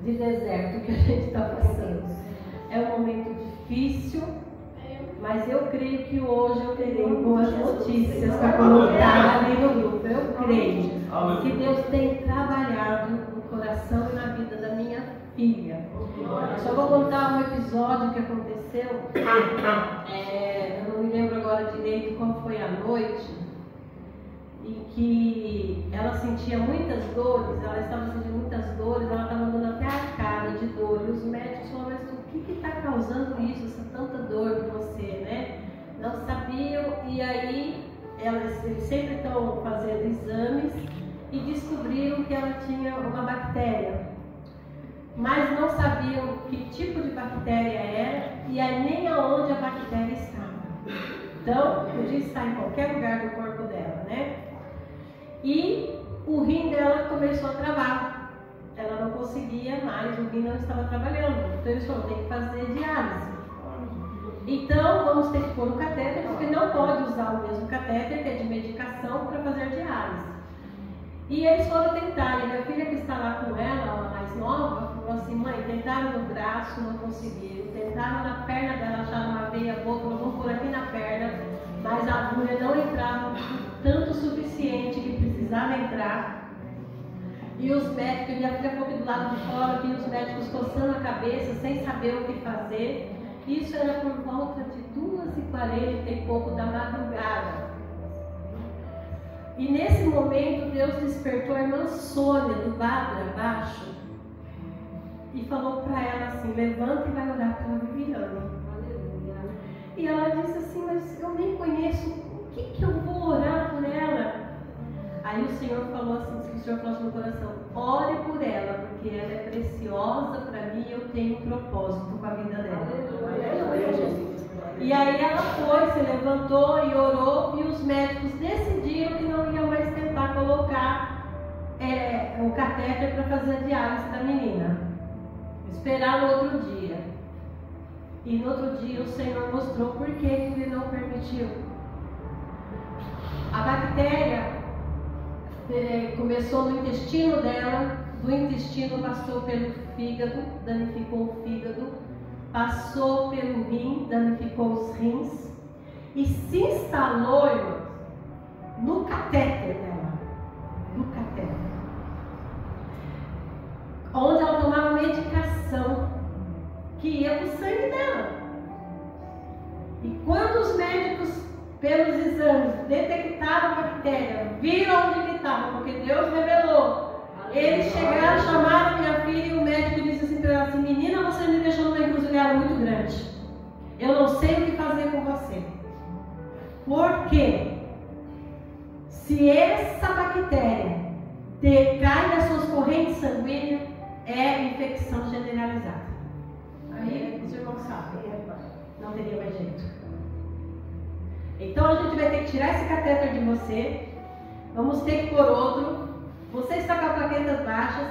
de deserto que a gente está passando. É um momento difícil, mas eu creio que hoje eu terei boas notícias para colocar ali no grupo. Eu creio que Deus tem trabalhado no coração e na vida da minha filha. Só vou contar um episódio que aconteceu. Eu não me lembro agora direito qual foi a noite, em que ela sentia muitas dores, ela estava sentindo muitas dores, ela estava dando até a cara de dor. E os médicos falaram, mas o que está causando isso, essa tanta dor em você, né? Não sabiam, e aí eles sempre estão fazendo exames e descobriram que ela tinha uma bactéria, mas não sabiam que tipo de bactéria era e aí nem aonde a bactéria estava. Então, podia estar em qualquer lugar do corpo dela, né? E o rim dela começou a travar. Ela não conseguia mais, o rim não estava trabalhando. Então eles falaram, tem que fazer diálise. Então vamos ter que pôr um catéter, porque não pode usar o mesmo catéter, que é de medicação, para fazer diálise. E eles foram tentar, e minha filha que está lá com ela, a mais nova, falou assim, mãe, tentaram no braço, não conseguiram. Tentaram na perna dela, acharam uma veia boa, falou, vamos pôr aqui na perna. Mas a agulha não entrava tanto o suficiente que precisava entrar. E os médicos, minha filha ficou do lado de fora, e os médicos coçando a cabeça, sem saber o que fazer. Isso era por volta de 2h40 e pouco da madrugada. E nesse momento, Deus despertou a irmã Sônia, do Badra, abaixo, e falou para ela assim, levanta e vai orar pela Viviane. E ela disse assim, mas eu nem conheço, o que eu vou orar por ela? Aí o Senhor falou assim, o Senhor falou assim no coração, ore por ela, porque ela é preciosa para mim e eu tenho um propósito com a vida dela. E aí ela foi, se levantou e orou, e os médicos decidiram que não iam mais tentar colocar o catéter para fazer a diálise da menina. Esperar no outro dia. E no outro dia o Senhor mostrou por que Ele não permitiu. A bactéria começou no intestino dela, do intestino passou pelo fígado, danificou o fígado, passou pelo rim, danificou os rins e se instalou, irmãos, no catéter dela, no catéter, onde ela tomava medicação que ia para o sangue dela. E quando os médicos, pelos exames, detectaram a bactéria, viram onde que estava, porque Deus revelou. Eles chegaram, chamaram a minha filha e o médico disse assim para ela assim, menina, você me deixou numa encruzilhada muito grande. Eu não sei o que fazer com você. Porque se essa bactéria cai das suas correntes sanguíneas, é infecção generalizada. Aí os irmãos sabem, não teria mais jeito. Então a gente vai ter que tirar esse catéter de você, vamos ter que pôr outro. Você está com as plaquetas baixas,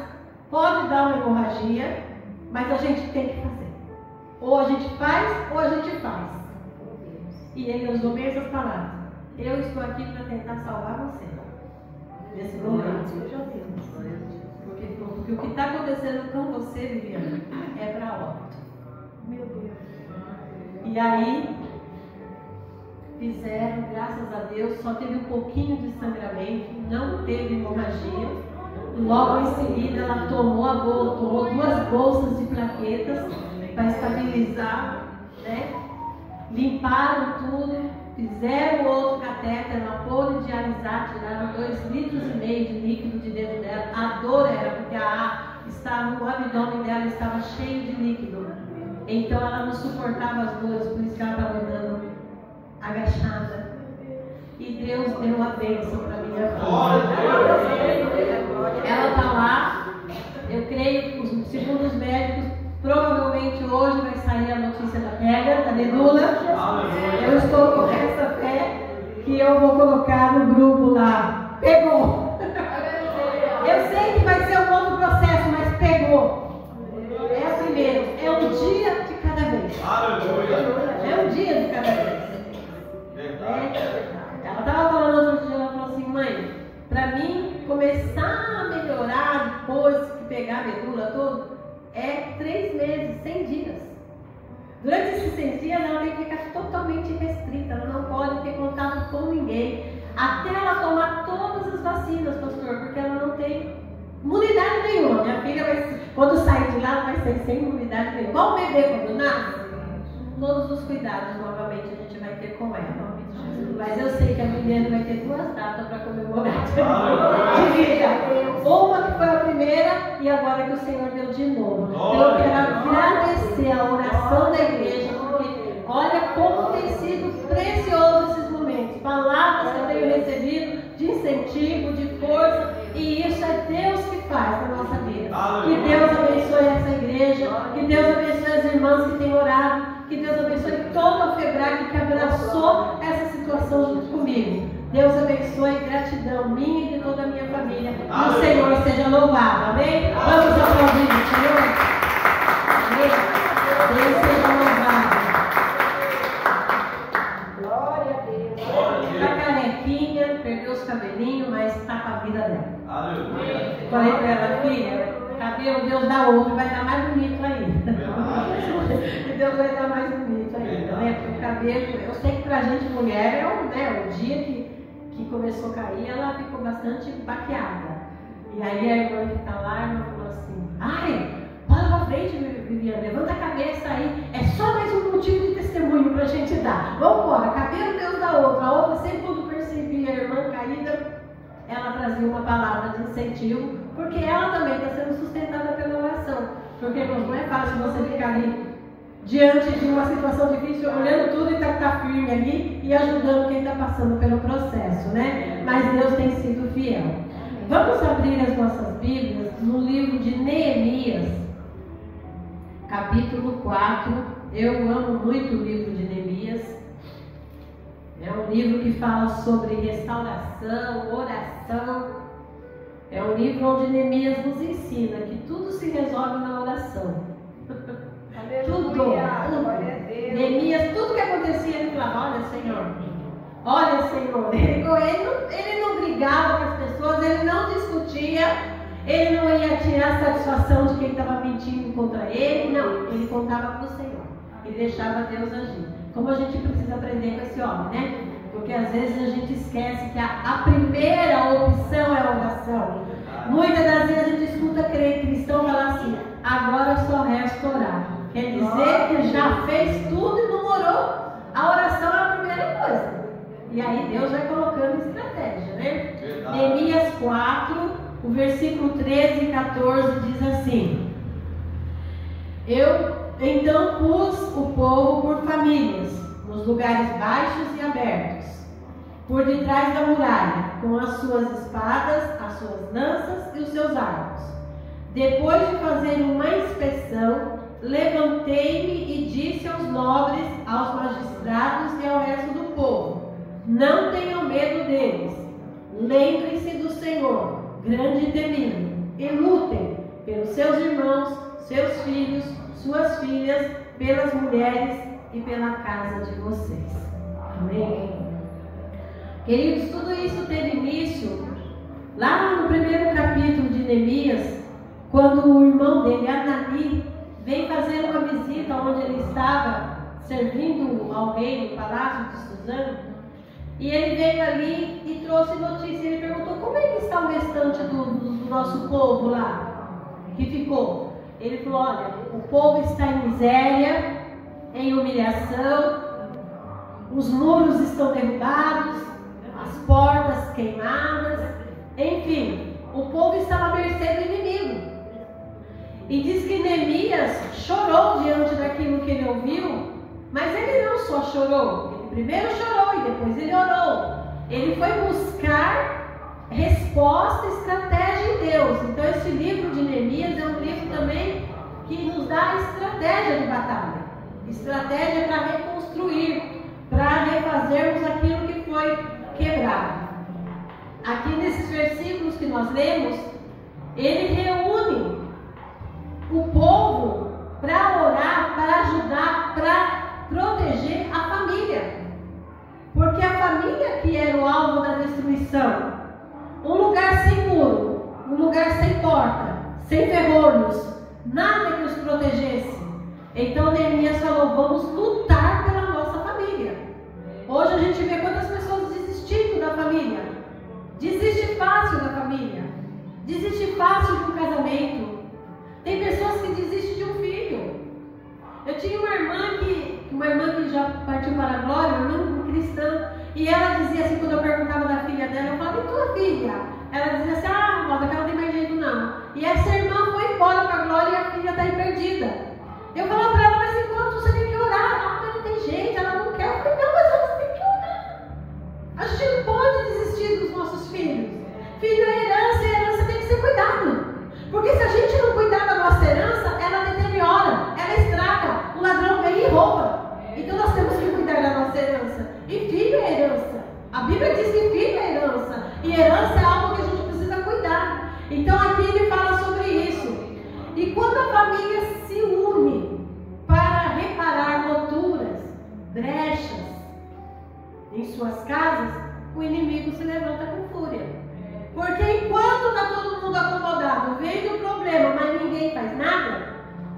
pode dar uma hemorragia, mas a gente tem que fazer. Ou a gente faz, ou a gente faz. E ele usou bem essas palavras. Eu estou aqui para tentar salvar você. Nesse momento. Porque o que está acontecendo com você, Viviane, é para óbito. Meu Deus. E aí, fizeram, graças a Deus, só teve um pouquinho de sangramento, não teve hemorragia. Logo em seguida, ela tomou 2 bolsas de plaquetas para estabilizar, né? Limparam tudo, fizeram outro catéter, ela pôde dialisar, tiraram 2,5 litros de líquido de dentro dela. A dor era porque o abdômen dela estava cheio de líquido. Então ela não suportava as dores, por isso que ela estava andando agachada. E Deus deu uma bênção para minha filha. Ela está lá, eu creio, segundo os médicos, provavelmente hoje vai sair a notícia da pega, da medula. Eu estou com essa fé que eu vou colocar no grupo lá. Pegou! Eu sei que vai ser um outro processo, mas pegou. É o primeiro, é um dia de cada vez. É um dia de cada vez. Ela estava falando outro dia, ela falou assim, mãe, para mim começar a melhorar depois que pegar a medula toda, é 3 meses, 100 dias. Durante esses 100 dias, ela tem que ficar totalmente restrita, ela não pode ter contato com ninguém, até ela tomar todas as vacinas, pastor, porque ela não tem imunidade nenhuma. Minha filha, quando sair de lá, ela vai ser sem imunidade nenhuma. Igual o bebê quando nasce. Todos os cuidados, novamente, a gente vai ter com ela. Mas eu sei que a Juliana vai ter 2 datas para comemorar de vida. Uma que foi a primeira e agora que o Senhor deu de novo. Então eu quero agradecer a oração da igreja, porque olha como tem sido precioso esses momentos. Palavras que eu tenho recebido de incentivo, de força, e isso é Deus que faz na nossa vida. Que Deus abençoe essa igreja, que Deus abençoe as irmãs que têm orado, que Deus abençoe toda a FEBRAC que abraçou essa situação junto comigo. Deus abençoe, gratidão minha e de toda a minha família. Que o Senhor seja louvado, amém? Vamos aplaudir o Senhor. Amém? Deus seja louvado. Glória a Deus. Está carequinha, perdeu os cabelinhos, mas está com a vida dela. Aleluia. Falei para ela, filha, cabelo Deus dá outro, vai dar mais bonito ainda. E Deus vai dar mais bonito ainda, né? Porque o cabelo, eu sei que pra gente mulher o dia que começou a cair, ela ficou bastante baqueada. E aí a irmã que está lá, a irmã falou assim, ai, olha pra frente, Viviane, levanta a cabeça aí, é só mais um motivo de testemunho pra gente dar. Vamos embora, cabelo Deus dá outro. A outra, sempre quando percebia a irmã caída, ela trazia uma palavra de incentivo, porque ela também está sendo sustentada pela oração. Porque não é fácil você ficar ali diante de uma situação difícil, olhando tudo e tá firme ali e ajudando quem está passando pelo processo, né? Mas Deus tem sido fiel. Vamos abrir as nossas Bíblias no livro de Neemias, capítulo 4. Eu amo muito o livro de Neemias. É um livro que fala sobre restauração, oração. É um livro onde Neemias nos ensina que tudo se resolve na oração. Tudo. Neemias, tudo que acontecia, ele falava, olha Senhor. Ele não brigava com as pessoas, ele não discutia, ele não ia tirar satisfação de quem estava mentindo contra ele, não, ele contava para o Senhor e deixava Deus agir. Como a gente precisa aprender com esse homem, né? Porque às vezes a gente esquece que a primeira opção é a oração. Muitas das vezes a gente escuta cristão falar assim, agora só resta orar. Quer dizer que já fez tudo e não orou. A oração é a primeira coisa. E aí Deus vai colocando estratégia, né? Neemias 4, o versículo 13 e 14 diz assim: Eu então pus o povo por famílias, nos lugares baixos e abertos, por detrás da muralha, com as suas espadas, as suas lanças e os seus arcos. Depois de fazer uma inspeção, levantei-me e disse aos nobres, aos magistrados e ao resto do povo: não tenham medo deles. Lembrem-se do Senhor, grande e temido, e lutem pelos seus irmãos, seus filhos, suas filhas, pelas mulheres e pela casa de vocês. Amém. Queridos, tudo isso teve início lá no primeiro capítulo de Neemias, quando o irmão dele, Anani, veio fazer uma visita onde ele estava servindo ao rei no palácio de Suzano. E ele veio ali e trouxe notícia. Ele perguntou: como é que está o restante do nosso povo lá que ficou? Ele falou: olha, o povo está em miséria, em humilhação, os muros estão derrubados, as portas queimadas, enfim, o povo está à mercê do inimigo. E diz que Neemias chorou diante daquilo que ele ouviu, mas ele não só chorou, ele primeiro chorou e depois ele orou. Ele foi buscar resposta, estratégia em Deus. Então esse livro de Neemias é um livro também que nos dá estratégia de batalha, estratégia para reconstruir, para refazermos aquilo que foi quebrado. Aqui nesses versículos que nós lemos, ele reúne o povo para orar, para ajudar, para proteger a família. Porque a família que era o alvo da destruição. Um lugar sem muro, um lugar sem porta, sem ferrolhos, nada que nos protegesse. Então Neemias falou: vamos lutar pela nossa família. Hoje a gente vê quantas pessoas desistindo da família. Desiste fácil da família. Desiste fácil de um casamento. Tem pessoas que desistem de um filho. Eu tinha uma irmã que já partiu para a glória, uma irmã cristã, e ela dizia assim, quando eu perguntava da filha dela, eu falava: e tua filha? Ela dizia assim: ah, Roda, que ela não tem mais jeito não. E essa irmã foi embora para a glória e a filha está aí perdida. Eu falava para ela: mas enquanto você tem que orar. Ah, mas não tem jeito, ela não quer. Eu falei: não, mas você tem que orar. A gente não pode desistir dos nossos filhos. Filho é herança, e a herança tem que ser cuidado. Porque se a gente não cuidar da nossa herança, ela deteriora, ela estraga, o ladrão vem e rouba. Então nós temos que cuidar da nossa herança. E filho é herança. A Bíblia diz que filho é herança. E herança é algo que a gente precisa cuidar. Então aqui ele fala sobre isso. E quando a família se une para reparar roturas, brechas em suas casas, o inimigo se levanta com fúria. Porque enquanto está todo mundo acomodado, vendo o problema, mas ninguém faz nada,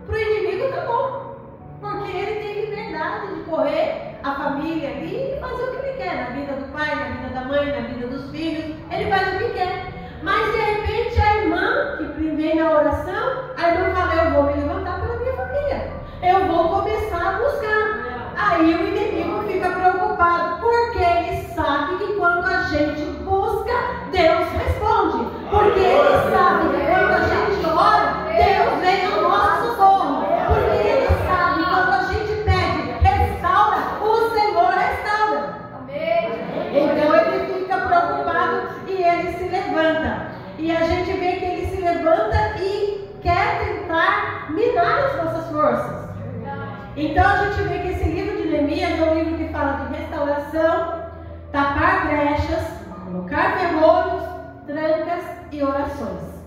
para o inimigo está bom. Porque ele tem liberdade de correr a família ali e fazer o que ele quer, na vida do pai, na vida da mãe, na vida dos filhos, ele faz o que quer. Mas de repente a irmã, que vem na oração, a irmã fala: eu vou me levantar pela minha família, eu vou começar a buscar. Aí o inimigo fica preocupado, porque ele sabe que quando a gente busca, Deus responde. Porque ele sabe que quando a gente ora, Deus vem ao nosso socorro. Porque ele sabe que quando a gente pede, restaura, o Senhor restaura. Então ele fica preocupado e ele se levanta. E a gente vê que ele se levanta e quer tentar minar as nossas forças. Então a gente vê que esse livro de Neemias é um livro que fala de restauração, tapar brechas, colocar ferrolhos, trancas e orações.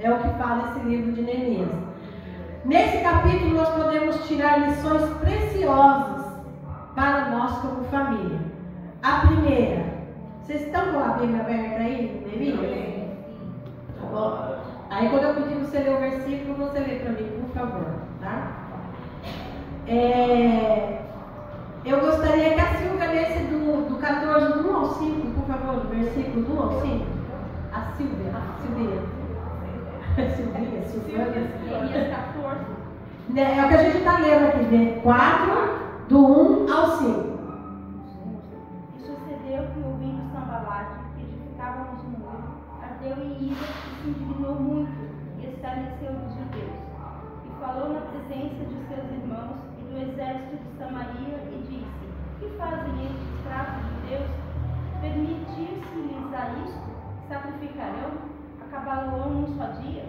É o que fala esse livro de Neemias. Nesse capítulo nós podemos tirar lições preciosas para nós como família. A primeira, vocês estão com a Bíblia aberta aí, Neemias? Tá bom? Aí quando eu pedir você ler o versículo, você lê para mim, por favor, tá? Eu gostaria que a Silvia lesse do 14, do 1 ao 5, por favor, do versículo do 1 ao 5. A Silvia. Neemias 14. É o que a gente está lendo aqui, né? 4, do 1 ao 5. E sucedeu que, ouvindo Sambalate, que edificava nos muros, ardeu em ira e se indignou muito, e escarneceu dos judeus. E falou na presença de seus irmãos e do exército de Samaria, e disse: que fazem estes escravos de Deus? Permitir-se-lhes a isto? Sacrificarão? Acabarão num só dia?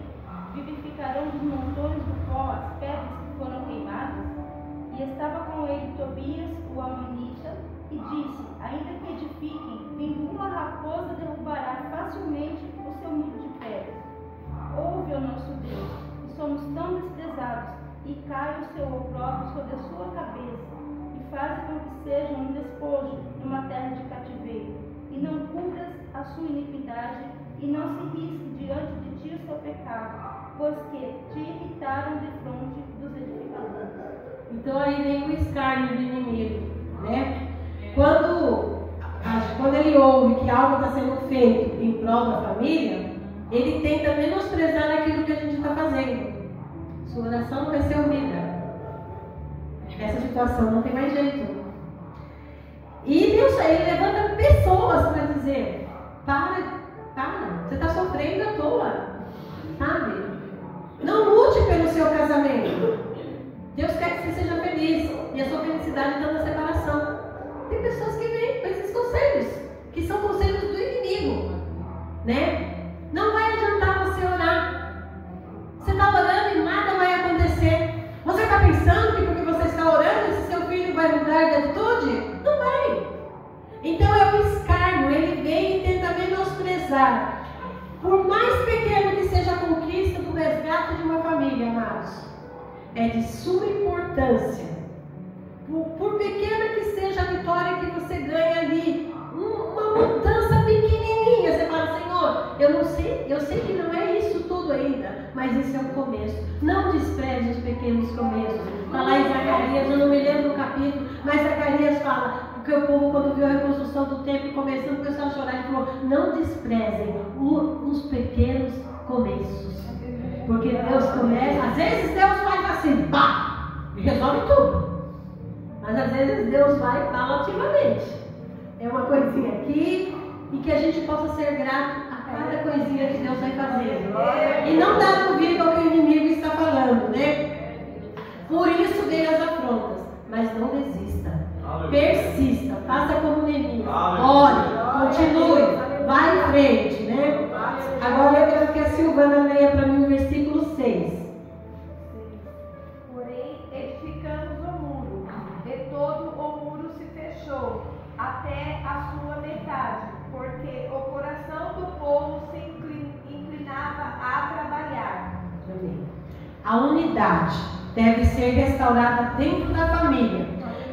Vivificarão dos montões do pó as pedras que foram queimadas? E estava com ele Tobias, o amonita, e disse: ainda que edifiquem, vindo uma raposa derrubará facilmente o seu muro de pedras. Ouve, ó nosso Deus, que somos tão desprezados, e cai o seu opróbrio sobre a sua cabeça, e faz com que seja um despojo numa terra de cativeiro, e não cubras a sua iniquidade, e não se risque diante de ti o seu pecado, pois que te irritaram de fronte dos edificadores. Então aí vem o escárnio do inimigo, né? Quando ele ouve que algo está sendo feito em prol da família, ele tenta menosprezar aquilo que a gente está fazendo. Sua oração não vai ser ouvida. Essa situação não tem mais jeito. E Deus, ele levanta pessoas para dizer: para, você está sofrendo à toa, sabe? Não lute pelo seu casamento. Deus quer que você seja feliz, e a sua felicidade está na separação. Tem pessoas que vêm com esses conselhos, que são conselhos do inimigo, né? Não vai adiantar você orar. Você está orando e nada vai acontecer. Você está pensando que porque você está orando, esse seu filho vai mudar de atitude? Não vai. Então é o escárnio, ele vem e tenta menosprezar. Por mais pequeno que seja a conquista do resgate de uma família, amados, é de suma importância. Por pequena que seja a vitória que você ganha ali, uma mudança pequenininha, você fala: Senhor, eu sei que não é isso tudo, ainda, mas esse é o começo. Não despreze os pequenos começos. Está lá em Zacarias, eu não me lembro do capítulo, mas Zacarias fala que o povo, quando viu a reconstrução do templo começando, começou a chorar e falou: não desprezem os pequenos começos. Porque Deus começa, às vezes Deus faz assim, pá, e resolve tudo. Mas às vezes Deus vai paulativamente. É uma coisinha aqui, e que a gente possa ser grato a cada coisinha que Deus vai fazendo. E não dar ouvido ao que o inimigo está falando, né? Por isso veio as afrontas. Mas não desista. Persista. Faça como Neemias. Ore, continue, vai em frente, né? Agora eu quero que a Silvana leia para mim o versículo 6. Porém, edificamos o muro, e todo o muro se fechou, até a sua metade, porque o coração do povo se inclinava a trabalhar. A unidade deve ser restaurada dentro da família,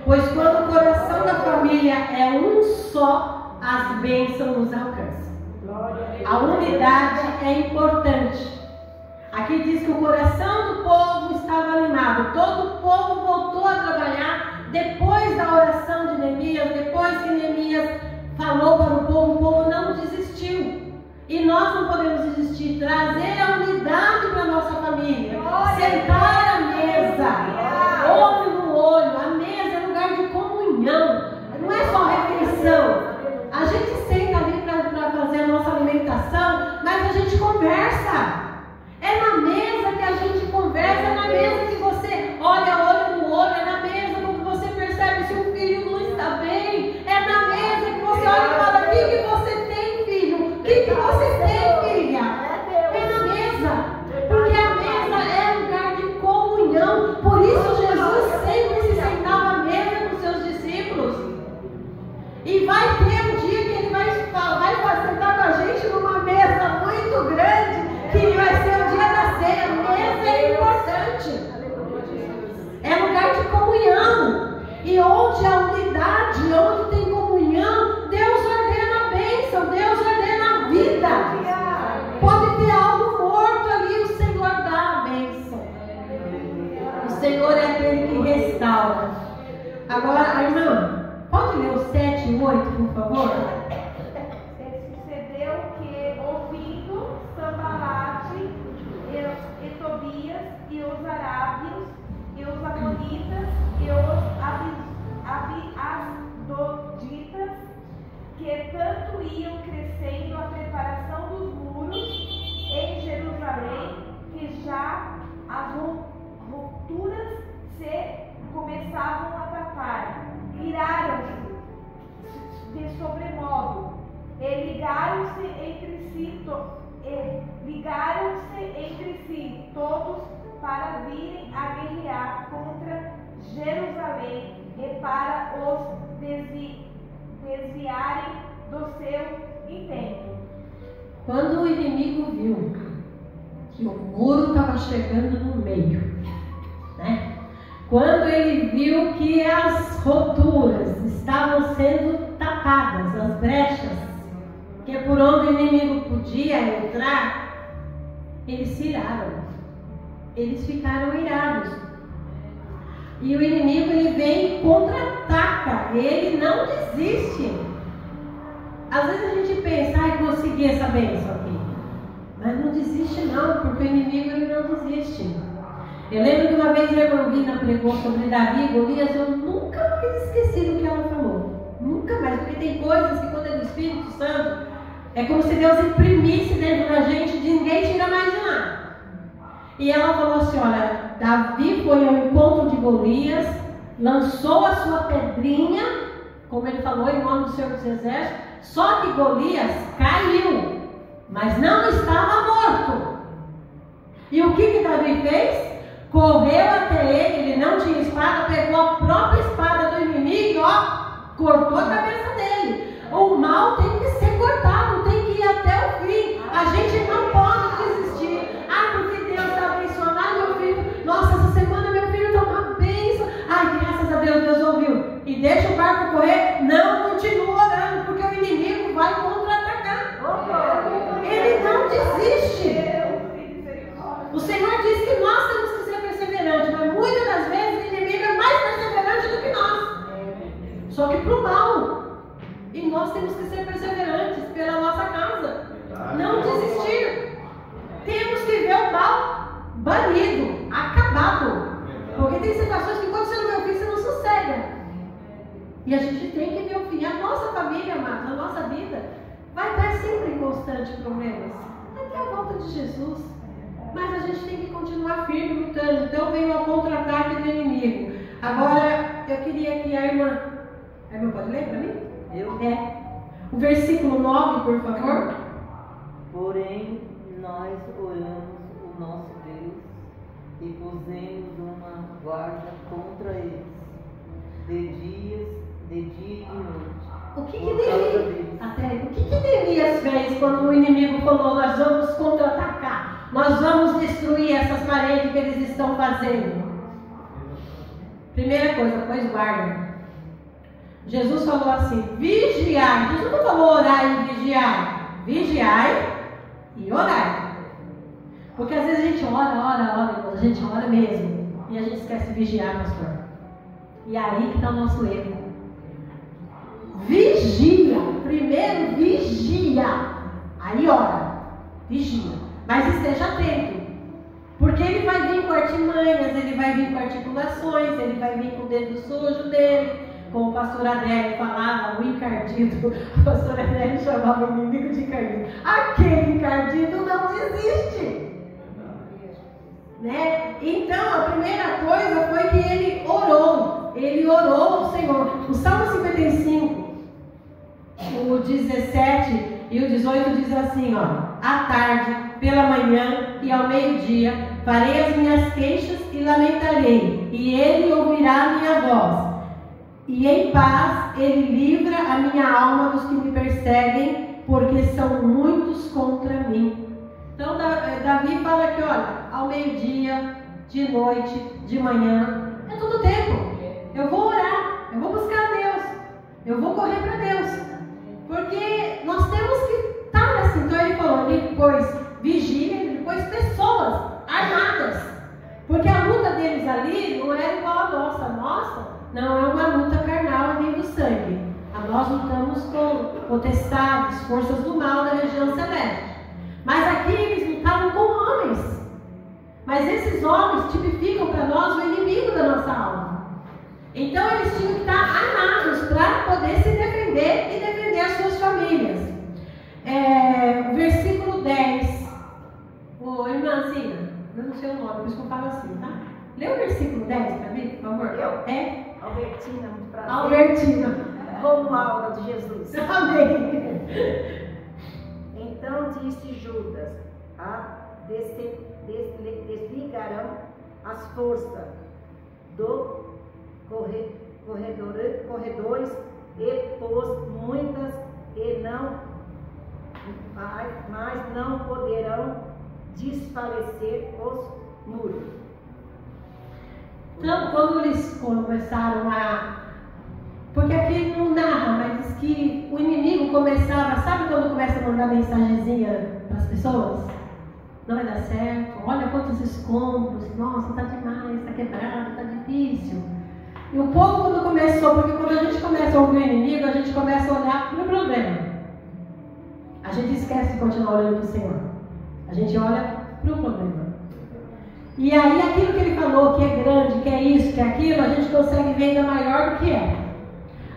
pois quando o coração da família é um só, as bênçãos nos alcançam. A unidade é importante. Aqui diz que o coração do povo estava animado. Todo o povo voltou a trabalhar depois da oração de Neemias. Depois que Neemias falou para o povo não desistiu. E nós não podemos desistir. Trazer a unidade para a nossa família. Sentar à mesa, olho no olho. A mesa é lugar de comunhão. Não é só refeição. A gente senta ali para fazer a nossa alimentação, mas a gente conversa. É na mesa que a gente conversa, é na mesa que você olha olho no olho, é na mesa que você percebe se o filho não está bem, é na mesa que você olha e fala: o que você tem, filho? O que você tem, filha? É na mesa, porque a mesa é lugar de comunhão. Por isso Jesus sempre se sentava à mesa com seus discípulos. E vai ter um dia que ele vai sentar com a gente numa mesa muito grande, que vai ser o dia da ceia. A mesa é importante. É lugar de comunhão. E onde há unidade, onde tem comunhão, Deus ordena a bênção, Deus ordena a vida. Pode ter algo morto ali, o Senhor dá a bênção. O Senhor é aquele que restaura. Agora, irmã, pode ler o 7 e 8, por favor? Sucedeu que, ouvindo Sambalate e Tobias e os arábios e os amonitas e os asdoditas, que tanto iam crescendo a preparação dos muros em Jerusalém, que já as rupturas se começavam a tapar, viraram-se de sobremodo e ligaram-se entre si todos para virem a guerrear contra Jerusalém e para os desviarem do seu intento. Quando o inimigo viu que o muro estava chegando no meio, né? Quando ele viu que as roturas estavam sendo tapadas, as brechas, que é por onde o inimigo podia entrar, eles se iraram. Eles ficaram irados. E o inimigo, ele vem e contra-ataca. Ele não desiste. Às vezes a gente pensa: ai, consegui essa bênção aqui. Mas não desiste não, porque o inimigo, ele não desiste. Eu lembro que uma vez a irmã Vina pregou sobre Davi e Golias. Eu nunca mais esqueci do que ela falou. Nunca mais, porque tem coisas que quando é do Espírito Santo, é como se Deus imprimisse dentro da gente, de ninguém tira mais de lá. E ela falou assim: olha, Davi foi ao encontro de Golias, lançou a sua pedrinha, como ele falou, em nome do Senhor dos Exércitos, só que Golias caiu, mas não estava morto. E o que Davi fez? Correu até ele não tinha espada, pegou a própria espada do inimigo e cortou a cabeça dele. O mal tem que ser cortado, tem que ir até o fim. A gente não pode desistir. Porque Deus está abençoando. Meu filho, nossa, essa semana meu filho está uma bênção. Graças a Deus, Deus ouviu. E deixa o barco correr. Não, continua orando, porque o inimigo vai contra-atacar. Ele não desiste. E a gente tem que ver o fim. A nossa família, amados, a nossa vida vai estar sempre em constantes problemas. Até a volta de Jesus. Mas a gente tem que continuar firme, lutando. Então vem o contra-ataque do inimigo. Agora, eu queria que a irmã pode ler para mim? Eu? O versículo 9, por favor. Porém, nós oramos o nosso Deus e pusemos uma guarda contra eles, de dia e noite. O que Neemias fez quando o inimigo falou: nós vamos contra-atacar, nós vamos destruir essas paredes que eles estão fazendo? Primeira coisa, pois guarda. Jesus falou assim: vigiai. Jesus não falou orar e vigiar. Vigiai e orar. Porque às vezes a gente ora, a gente ora mesmo. E a gente esquece de vigiar, pastor. E aí que está o nosso erro. Vigia. Primeiro vigia. Aí ora. Vigia. Mas esteja atento. Porque ele vai vir com artimanhas, ele vai vir com articulações, ele vai vir com o dedo sujo dele. Como o pastor Adélio falava, o encardido, o pastor Adélio chamava o inimigo de encardido. Aquele encardido não existe. Né? Então, a primeira coisa foi que ele orou ao Senhor. O Salmo 55, o 17 e o 18 diz assim, ó: à tarde, pela manhã e ao meio-dia, farei as minhas queixas e lamentarei, e ele ouvirá a minha voz. E em paz ele livra a minha alma dos que me perseguem, porque são muitos contra mim. Então Davi fala aqui, olha, ao meio-dia, de noite, de manhã, é todo tempo. Eu vou orar, eu vou buscar a Deus, eu vou correr para Deus, porque nós temos que estar assim. Então ele falou, ele pôs vigília, ele pôs pessoas armadas, porque a luta deles ali não era igual a nossa. Não é uma luta carnal nem do sangue. Nós lutamos com potestades, forças do mal da região celeste. Mas aqui eles lutavam com homens. Mas esses homens tipificam para nós o inimigo da nossa alma. Então eles tinham que estar armados para poder se defender e defender as suas famílias. O versículo 10. Ô, irmãzinha, eu não sei o nome, por isso que eu falo assim, tá? Lê o versículo 10 para mim, por favor. Albertina, muito prazer. Albertina. Romualda de Jesus. Amém. Então disse Judas: desligarão as forças do corredores e pôs muitas mas não poderão desfalecer os muros. Então, quando eles começaram porque aqui não narra, mas diz que o inimigo começava, sabe quando começa a mandar mensagenzinha para as pessoas? Não vai dar certo, olha quantos escombros, nossa, está demais, está quebrado, está difícil. E o povo quando começou, porque quando a gente começa a ouvir o inimigo, a gente começa a olhar para o problema. A gente esquece de continuar olhando para o Senhor. A gente olha para o problema. E aí aquilo que ele falou, que é grande, que é isso, que é aquilo, a gente consegue ver ainda maior do que é.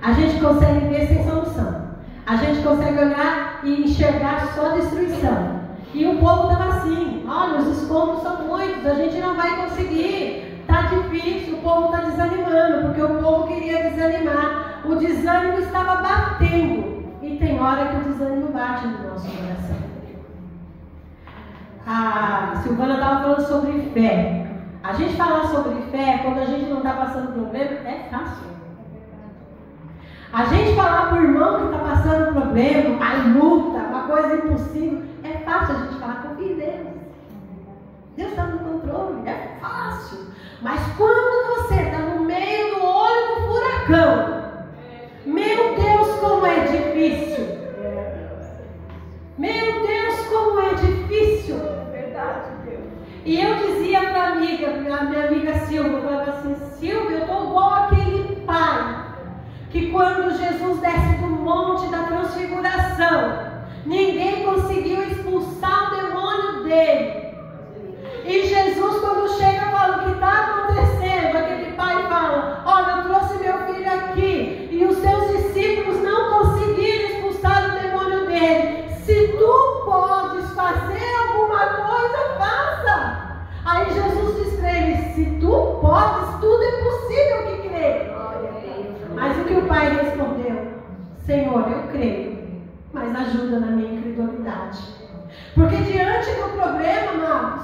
A gente consegue ver sem solução. A gente consegue olhar e enxergar só destruição. E o povo estava assim, olha, os escombros são muitos, a gente não vai conseguir, está difícil, o povo está desanimando, porque o povo queria desanimar. O desânimo estava batendo. E tem hora que o desânimo bate no nosso coração. A Silvana estava falando sobre fé. A gente falar sobre fé quando a gente não está passando problema é fácil. A gente falar para o irmão que está passando problema, a luta, uma coisa impossível, é fácil a gente falar, confia em Deus. Deus está no controle, é fácil. Mas quando você está no meio do olho do furacão, meu Deus, como é difícil. Meu Deus, como é difícil. Verdade, Deus. E eu dizia para a minha amiga Silvia, eu falava assim, Silvia, eu estou igual aquele pai, que quando Jesus desce do monte da transfiguração, ninguém conseguiu expulsar o demônio dele. E Jesus, quando chega, fala o que está acontecendo. Aquele pai fala, olha, eu trouxe meu filho aqui, e o seu Senhor, eu creio, mas ajuda na minha incredulidade. Porque diante do problema, amados,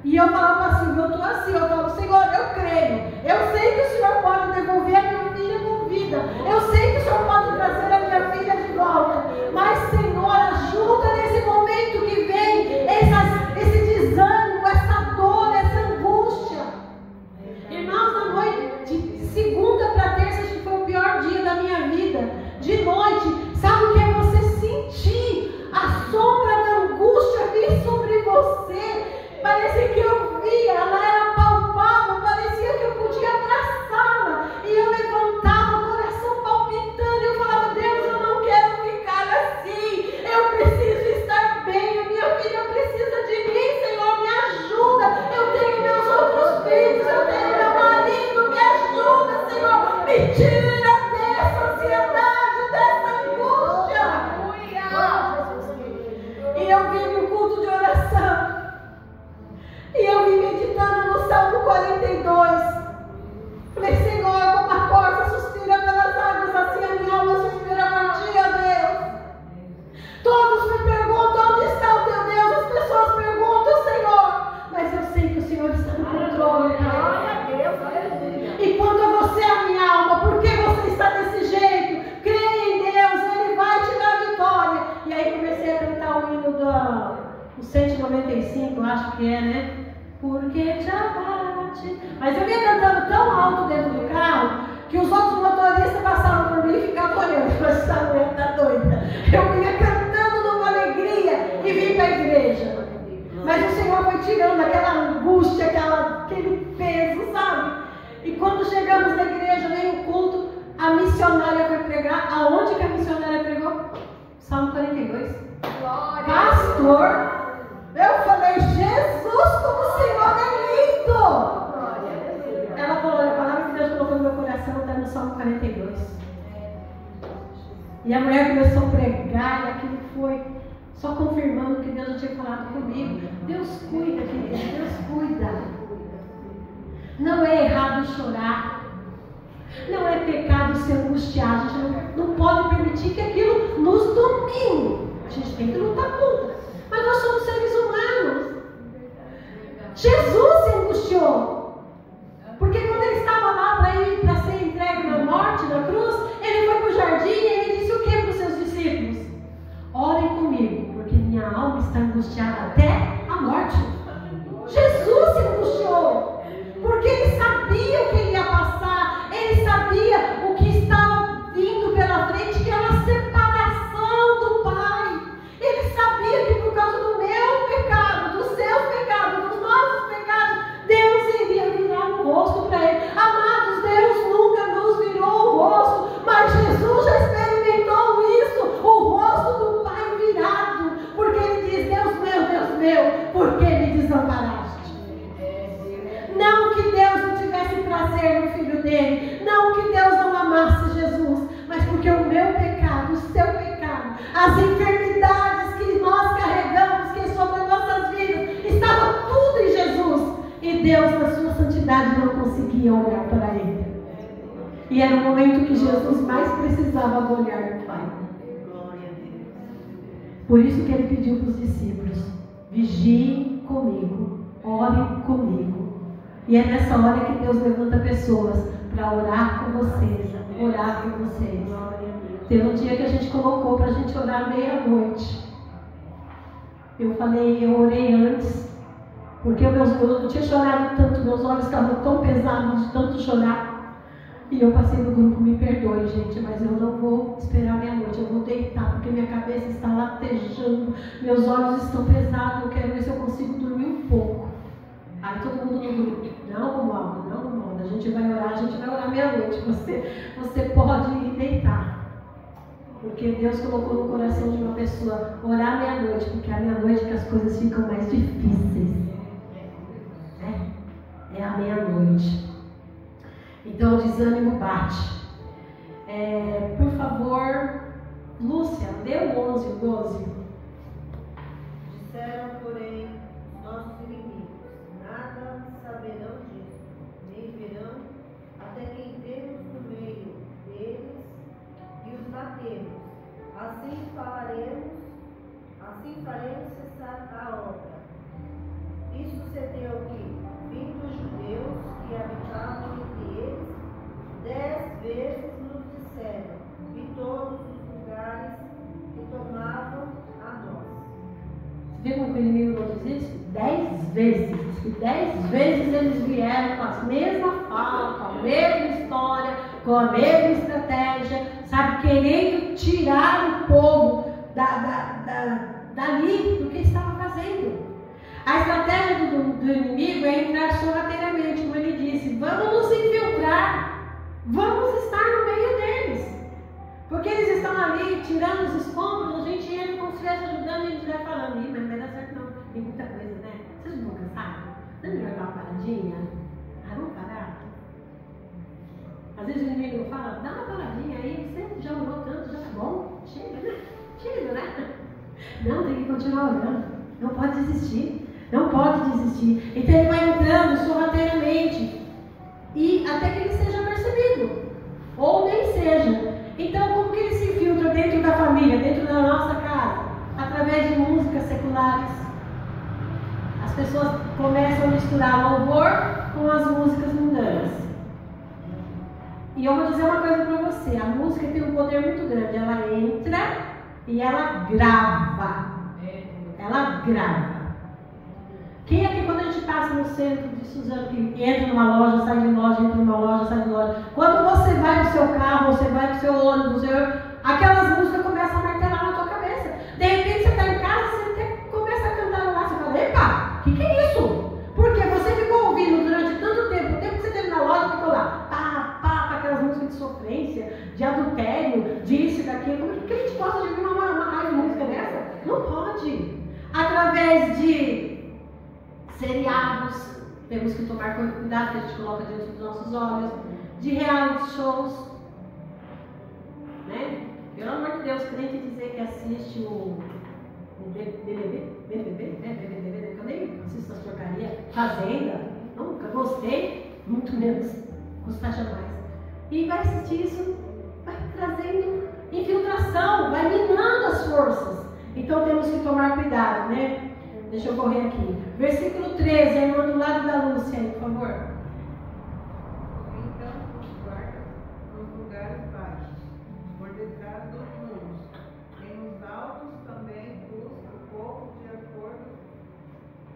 e eu falava assim, eu estou assim, eu falo, Senhor, eu creio. Eu sei que o Senhor pode devolver a minha filha com vida. Eu sei que o Senhor pode trazer a minha filha de volta. Mas, Senhor, ajuda nesse momento que vem esse desânimo, essa dor, essa angústia. Irmãos, na noite, de segunda para terça, acho que foi o pior dia da minha vida. De noite, sabe o que é você sentir a sombra da angústia vir sobre você? Parecia que eu via, ela era palpável, parecia que eu podia abraçá-la. E eu levantava o coração palpitando e eu falava, Deus, eu não quero ficar assim. Eu preciso estar bem, a minha filha precisa de mim, Senhor, me ajuda. Eu tenho meus outros filhos, eu tenho meu marido, me ajuda, Senhor. Me tira dessa ansiedade, dessa angústia. E eu vim no culto de oração. E eu vim meditando no Salmo 42. Falei, Senhor, como a corça suspira pelas águas, assim a minha alma suspira por ti, ó Deus. Todos me perguntam onde está o teu Deus. As pessoas perguntam, Senhor. Mas eu sei que o Senhor está no controle. E quanto a você, a minha alma, por que você está desse jeito? Creia em Deus, Ele vai te dar a vitória. E aí comecei a cantar o hino do 195, acho que é, né? Porque te abate. Mas eu vinha cantando tão alto dentro do carro que os outros motoristas passavam por mim e ficavam olhando. Essa mulher tá doida. Eu vinha cantando numa alegria e vim para a igreja. Mas o Senhor foi tirando aquela angústia, aquele peso, sabe? E quando chegamos na igreja, veio o culto, a missionária foi pregar. Aonde que a missionária pregou? Salmo 42. Pastor, eu falei, Jesus, como o Senhor é lindo! Ela falou, a palavra que Deus colocou no meu coração está no Salmo 42. E a mulher começou a pregar, e aquilo foi só confirmando o que Deus já tinha falado comigo. Deus cuida, querido, Deus cuida. Não é errado chorar. Não é pecado ser angustiado. A gente não pode permitir que aquilo nos domine. A gente tem que lutar contra. Mas nós somos seres humanos. Jesus se angustiou. Porque quando ele estava lá para ser entregue na morte, na cruz, ele foi para o jardim e ele disse o que para os seus discípulos? Orem comigo, porque minha alma está angustiada até a morte. Jesus se angustiou. Porque ele sabia o que ele ia passar. Ele sabia o que estava vindo pela frente, que era a separação do Pai. Ele sabia que por causa do meu pecado, do seu pecado, dos nossos pecados, Deus iria virar o rosto para ele. Amados, Deus nunca nos virou o rosto, mas Jesus já experimentou isso, o rosto do Pai virado, porque ele diz, Deus meu, por que me desamparaste? Não que Deus não tivesse prazer no Filho dele, não que Deus não amasse Jesus, mas porque o meu pecado, o seu pecado, as enfermidades que nós carregamos, que sobre as nossas vidas, estava tudo em Jesus. E Deus, na sua santidade, não conseguia olhar para ele. E era o momento que Jesus mais precisava do olhar do Pai. Por isso que ele pediu para os discípulos, vigiem comigo, orem comigo. E é nessa hora que Deus levanta pessoas para orar com vocês, orar por vocês. Teve um dia que a gente colocou para a gente orar meia-noite. Eu falei, eu orei antes, porque eu não tinha chorado tanto, meus olhos estavam tão pesados de tanto chorar. E eu passei no grupo, me perdoe, gente, mas eu não vou esperar meia-noite, eu vou deitar, porque minha cabeça está latejando, meus olhos estão pesados, eu quero ver se eu consigo dormir um pouco. Aí todo mundo no grupo, não, Amanda, a gente vai orar meia-noite, você pode ir deitar. Porque Deus colocou no coração de uma pessoa orar meia-noite, porque é a meia-noite que as coisas ficam mais difíceis. É a meia-noite. Então o desânimo bate. Por favor, Lúcia, dê o 11, o 12. Disseram, porém, nossos inimigos, nada saberão disso, nem verão, até que entremos no meio deles e os batemos, vezes. E 10 vezes eles vieram com as mesmas falas, com a mesma história, com a mesma estratégia, sabe, querendo tirar o povo dali do que estava fazendo. A estratégia do inimigo é entrar sorrateiramente, como ele disse, vamos nos infiltrar, vamos estar no meio deles. Porque eles estão ali tirando os escombros, a gente entra como se estivesse ajudando e a gente vai falando, mas não vai dar certo não, tem muita coisa, né? Vocês não vão cansar? Não é melhor dar uma paradinha? Vamos parar? Às vezes o inimigo fala, dá uma paradinha aí, você já orou tanto, já tá bom, chega, né? Chega, né? Não, tem que continuar orando, não pode desistir, não pode desistir. Então ele vai entrando sorrateiramente, e até que ele seja percebido, ou nem seja. Então, como que ele se infiltra dentro da família, dentro da nossa casa? Através de músicas seculares. As pessoas começam a misturar louvor com as músicas mundanas. E eu vou dizer uma coisa para você, a música tem um poder muito grande, ela entra e ela grava. Ela grava. Quem é que quando a gente passa no centro de Suzano, que entra numa loja, sai de loja, entra numa loja, sai de loja, quando você vai no seu carro, você vai no seu ônibus, aquelas músicas começam a martelar na tua cabeça. De repente você está em casa, você até começa a cantar lá, você fala, epa, o que é isso? Porque você ficou ouvindo durante tanto tempo, o tempo que você teve na loja, ficou lá, pá, aquelas músicas de sofrência, de adultério, disso, daquilo. Como que a gente gosta de ouvir uma rádio de música dessa? Não pode. Através de seriados, temos que tomar cuidado que a gente coloca diante dos nossos olhos, de reality shows, né? Pelo amor de Deus, crente dizer que assiste o BBB, que eu nem assisto essa porcaria, Fazenda, nunca gostei, muito menos gostar jamais. E vai assistir isso, vai trazendo infiltração, vai minando as forças. Então temos que tomar cuidado, né? Deixa eu correr aqui. Versículo 13, a irmã do lado da Lúcia, por favor. Então os guardas nos lugares baixos, por detrás dos muros, e nos altos também busca o povo de acordo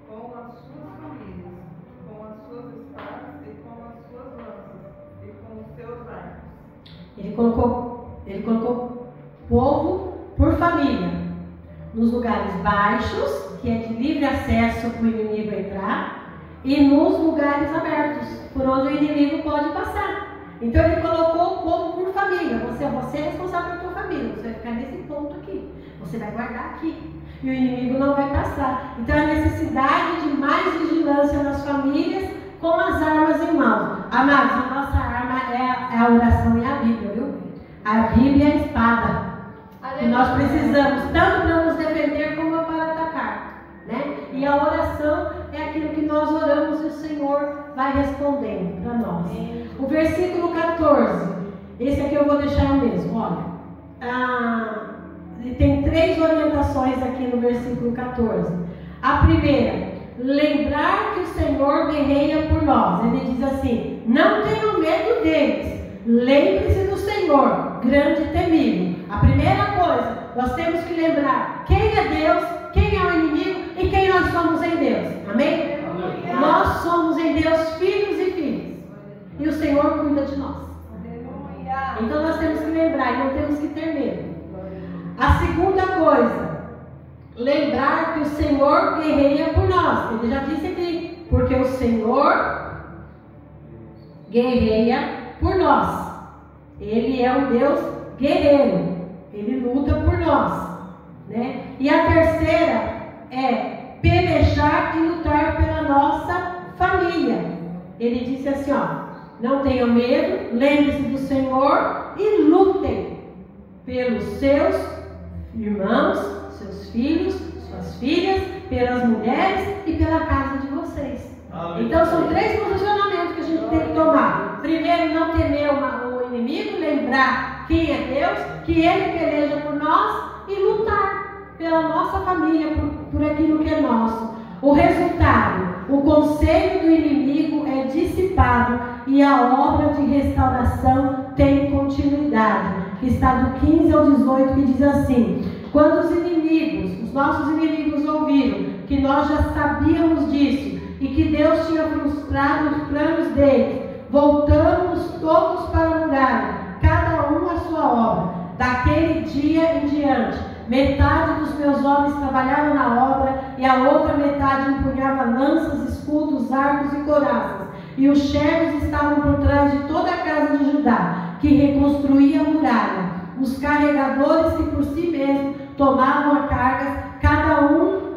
com as suas famílias, com as suas espadas e com as suas lanças e com os seus arcos. Ele colocou povo por família. Nos lugares baixos, que é de livre acesso para o inimigo entrar, e nos lugares abertos, por onde o inimigo pode passar. Então ele colocou o povo por família. Você é responsável pela tua família. Você vai ficar nesse ponto aqui. Você vai guardar aqui. E o inimigo não vai passar. Então a necessidade de mais vigilância nas famílias com as armas em mãos. Amados, a nossa arma é a oração e a Bíblia, viu? A Bíblia é a espada. E nós precisamos tanto para nos defender como para atacar, né? E a oração é aquilo que nós oramos e o Senhor vai respondendo para nós. O versículo 14, esse aqui eu vou deixar mesmo, olha. Tem 3 orientações aqui no versículo 14. A primeira, lembrar que o Senhor guerreia por nós. Ele diz assim, não tenham medo deles, lembre-se do Senhor, grande e temível. A primeira coisa, nós temos que lembrar quem é Deus, quem é o inimigo e quem nós somos em Deus. Amém? Amém. Nós somos em Deus filhos e filhas. E o Senhor cuida de nós. Aleluia. Então nós temos que lembrar e não temos que ter medo. A segunda coisa, lembrar que o Senhor guerreia por nós. Ele já disse aqui, porque o Senhor guerreia por nós. Ele é um Deus guerreiro. Ele luta por nós, né? E a terceira é pelejar e lutar pela nossa família. Ele disse assim, não tenham medo, lembre-se do Senhor e lutem pelos seus irmãos, seus filhos, suas filhas, pelas mulheres e pela casa de vocês. Então são 3 posicionamentos que a gente tem que tomar. Primeiro, não temer o inimigo, lembrar quem é Deus, que Ele peleja por nós e lutar pela nossa família, por aquilo que é nosso. O resultado, o conselho do inimigo é dissipado e a obra de restauração tem continuidade. Que está do 15 ao 18, que diz assim, quando os nossos inimigos ouviram que nós já sabíamos disso e que Deus tinha frustrado os planos deles, voltamos todos para a muralha, cada um a sua obra. Daquele dia em diante, metade dos meus homens trabalhava na obra e a outra metade empunhava lanças, escudos, arcos e corazas. E os chefes estavam por trás de toda a casa de Judá, que reconstruía a muralha. Os carregadores que por si mesmos tomavam a carga, cada um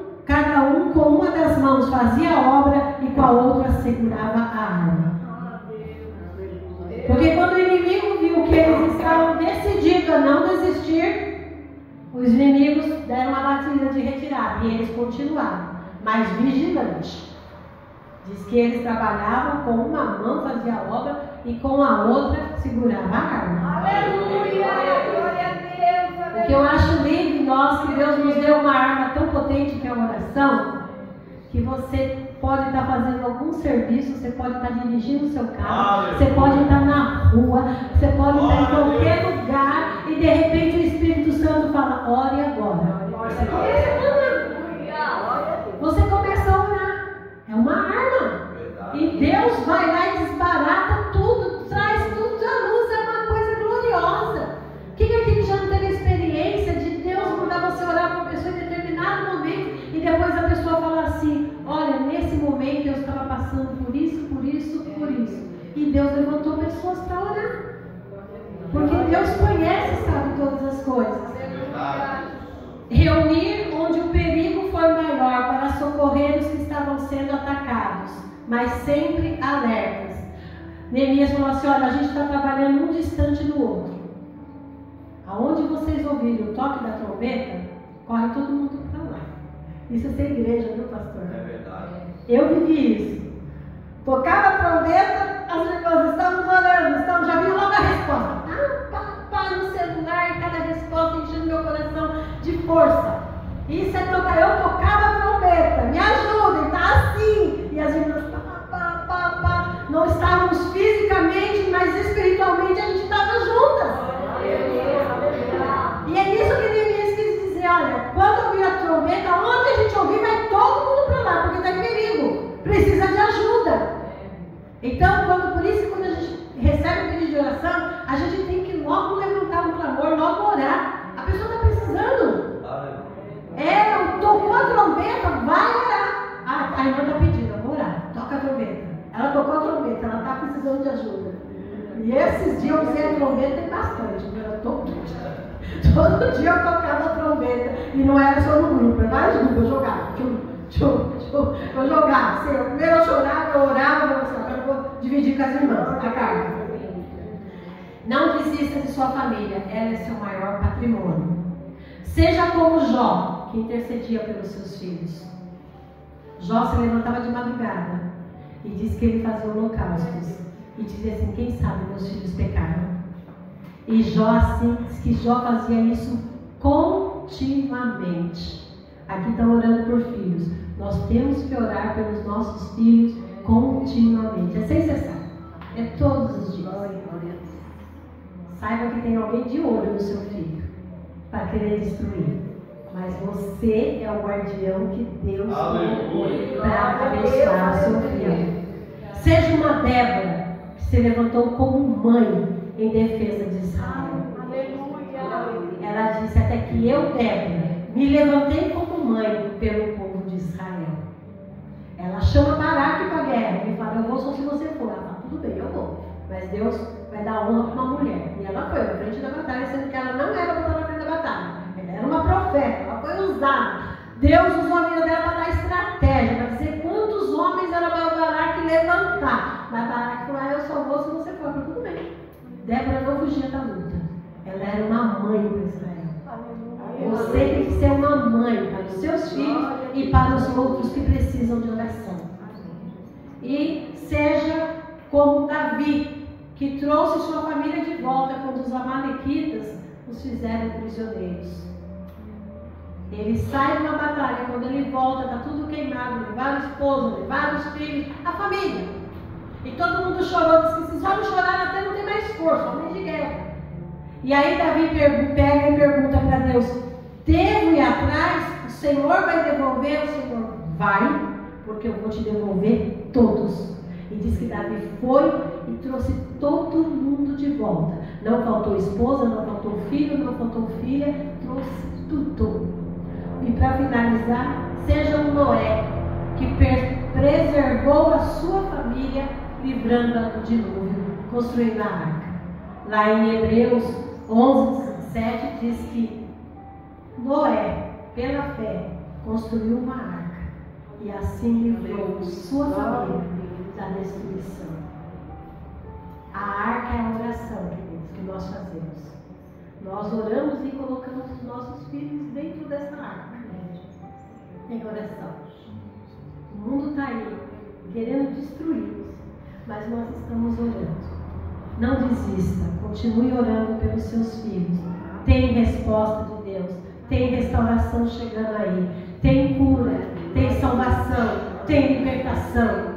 com uma das mãos fazia a obra e com a outra segurava a arma. Porque quando o inimigo viu que eles estavam decididos a não desistir, os inimigos deram uma batida de retirada e eles continuaram, mas vigilantes. Diz que eles trabalhavam com uma mão fazia a obra e com a outra segurava a arma. Aleluia! Glória a Deus! O que eu acho lindo em nós, que Deus nos deu uma arma tão potente que é a oração, que você pode estar fazendo algum serviço, você pode estar dirigindo o seu carro, você pode estar na rua, você pode estar em qualquer lugar e de repente o Espírito Santo fala, ore agora. Você começa a orar. É uma arma. E Deus vai lá e desbarata tudo, traz tudo à luz, é uma coisa gloriosa. Quem aqui que já não teve a experiência de Deus mandar você orar para uma pessoa em determinado momento e depois a pessoa fala assim, olha, nesse momento eu estava passando por isso, por isso, por isso. E Deus levantou pessoas para orar. Porque Deus conhece e sabe todas as coisas. Reunir onde o perigo for maior para socorrer os que estavam sendo atacados, mas sempre alertas. Neemias falou assim, olha, a gente está trabalhando um distante do outro. Aonde vocês ouvirem o toque da trombeta, corre todo mundo para lá. Isso é ser igreja, viu, pastor? É verdade. Eu vivi isso. Tocava a trombeta, as irmãs estamos orando, já viu logo a resposta. Pá, no celular, cada resposta enchendo meu coração de força. Isso é tocar. Eu tocava a trombeta, me ajudem, tá assim. E as irmãs, pá. Não estávamos fisicamente, mas espiritualmente a gente estava juntas. E é isso que Neemias quis dizer, olha, quando ouvir a trombeta, onde a gente ouvir, vai todo mundo para lá, porque está em perigo, precisa de ajuda. Então, por isso que quando a gente recebe um pedido de oração, a gente tem que logo levantar um clamor, logo orar. A pessoa está precisando. Tocou a trombeta, vai orar. A irmã está pedindo, eu vou orar, toca a trombeta. Ela tocou a trombeta, ela está precisando de ajuda. E esses dias eu usei a trombeta tem bastante, todo dia eu tocava a trombeta. E não era só no grupo, era vários grupos, eu jogava. Eu jogava. Primeiro eu chorava, eu orava, eu vou dividir com as irmãs a carga. Não desista de sua família, ela é seu maior patrimônio. Seja como Jó, que intercedia pelos seus filhos. Jó se levantava de madrugada e disse que ele fazia holocaustos. E dizia assim, quem sabe meus filhos pecaram. E Jó assim, diz que Jó fazia isso continuamente. Aqui estão orando por filhos. Nós temos que orar pelos nossos filhos continuamente. É sem cessar. É todos os dias. Saiba que tem alguém de olho no seu filho para querer destruir. Mas você é o guardião que Deus colocou para abençoar o seu filho. Seja uma Débora que se levantou como mãe em defesa de Israel. Ela disse até que eu, Débora, me levantei como mãe pelo povo de Israel. Ela chama Baraque para a guerra e fala, eu vou só se você for. Ela fala, tudo bem, eu vou. Mas Deus vai dar honra para uma mulher. E ela foi na frente da batalha, sendo que ela não era para estar na frente da batalha. Ela era uma profeta, ela foi usada. Deus usou a vida dela para dar estratégia, para dizer quantos homens era para Baraque levantar. Mas Baraque falou, eu só vou se você for. Eu falei, tudo bem. Débora não fugia da luta. Ela era uma mãe para Israel. Você tem que ser uma mãe para os seus filhos e para os outros que precisam de oração. E seja como Davi, que trouxe sua família de volta quando os amalequitas os fizeram prisioneiros. Ele sai de uma batalha, quando ele volta, está tudo queimado, levaram a esposa, levaram os filhos, a família. E todo mundo chorou, disse que esses homens choraram até não ter mais força, homens de guerra. E aí Davi pega e pergunta para Deus, devo ir atrás? O Senhor vai devolver? O Senhor vai, porque eu vou te devolver todos. E diz que Davi foi e trouxe todo mundo de volta. Não faltou esposa, não faltou filho, não faltou filha, trouxe tudo. E para finalizar, seja um Noé que preservou a sua família, livrando-a do dilúvio, construindo a arca. Lá em Hebreus 11:7 diz que Noé, pela fé, construiu uma arca e assim livrou sua família da destruição. A arca é a oração, queridos, que nós fazemos. Nós oramos e colocamos os nossos filhos dentro dessa arca. Em oração. O mundo está aí, querendo destruí-los, mas nós estamos orando. Não desista, continue orando pelos seus filhos. Tem resposta de Deus, tem restauração chegando aí, tem cura, tem salvação, tem libertação.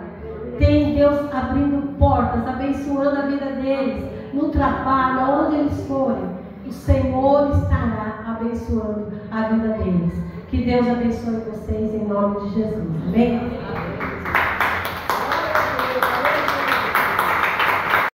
Tem Deus abrindo portas, abençoando a vida deles, no trabalho, aonde eles forem. O Senhor estará abençoando a vida deles. Que Deus abençoe vocês em nome de Jesus. Amém?